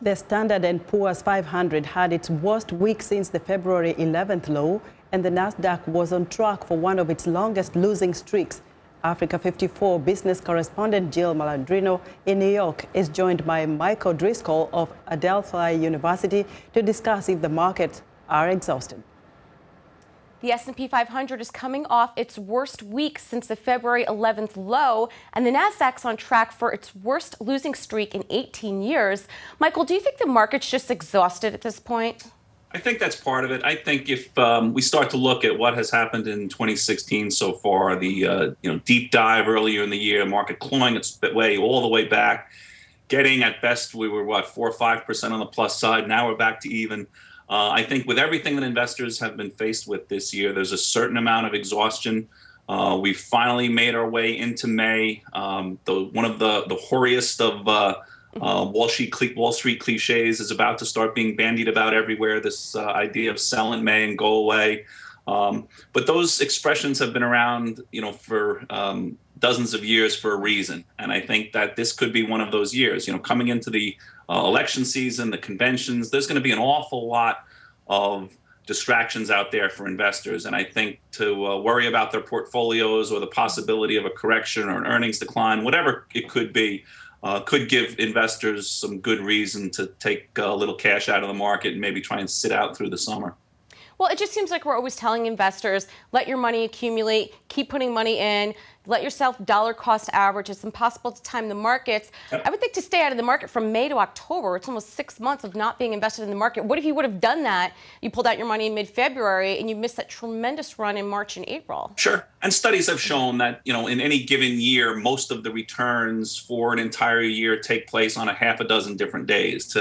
The Standard & Poor's 500 had its worst week since the February 11th low, and the Nasdaq was on track for one of its longest losing streaks. Africa 54 business correspondent Jill Malandrino in New York is joined by Michael Driscoll of Adelphi University to discuss if the markets are exhausted. The S&P 500 is coming off its worst week since the February 11th low, and the Nasdaq's on track for its worst losing streak in 18 years. Michael, do you think the market's just exhausted at this point? I think that's part of it. I think if we start to look at what has happened in 2016 so far, the deep dive earlier in the year, market clawing its way all the way back, getting at best we were 4 or 5% on the plus side. Now we're back to even. I think with everything that investors have been faced with this year, there's a certain amount of exhaustion. We finally made our way into May. One of the hoariest of Wall Street cliches is about to start being bandied about everywhere. This idea of sell in May and go away. But those expressions have been around, for dozens of years for a reason. And I think that this could be one of those years. Coming into the election season, the conventions, there's going to be an awful lot of distractions out there for investors. And I think to worry about their portfolios or the possibility of a correction or an earnings decline, whatever it could be, could give investors some good reason to take a little cash out of the market and maybe try and sit out through the summer. Well, it just seems like we're always telling investors, let your money accumulate, keep putting money in, let yourself dollar cost average. It's impossible to time the markets. Yep. I would think to stay out of the market from May to October, it's almost 6 months of not being invested in the market. What if you would have done that? You pulled out your money in mid-February and you missed that tremendous run in March and April. Sure. And studies have shown that, in any given year, most of the returns for an entire year take place on a half a dozen different days.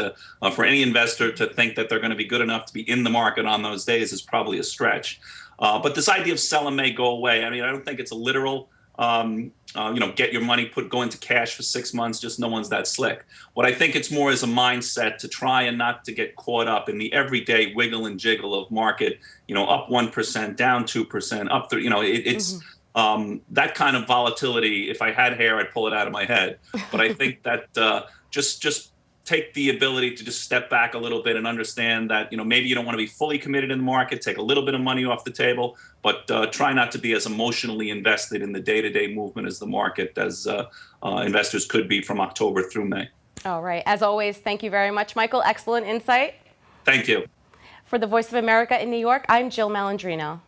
For any investor to think that they're going to be good enough to be in the market on those days is probably a stretch. But this idea of sell and may go away, I don't think it's a literal get your money, go into cash for 6 months, just no one's that slick. What I think it's more is a mindset to try and not to get caught up in the everyday wiggle and jiggle of market, up 1%, down 2%, up 3%, it's that kind of volatility. If I had hair, I'd pull it out of my head. But I think that just take the ability to just step back a little bit and understand that, maybe you don't want to be fully committed in the market, take a little bit of money off the table, but try not to be as emotionally invested in the day-to-day movement as the market as investors could be from October through May. All right. As always, thank you very much, Michael. Excellent insight. Thank you. For the Voice of America in New York, I'm Jill Malandrino.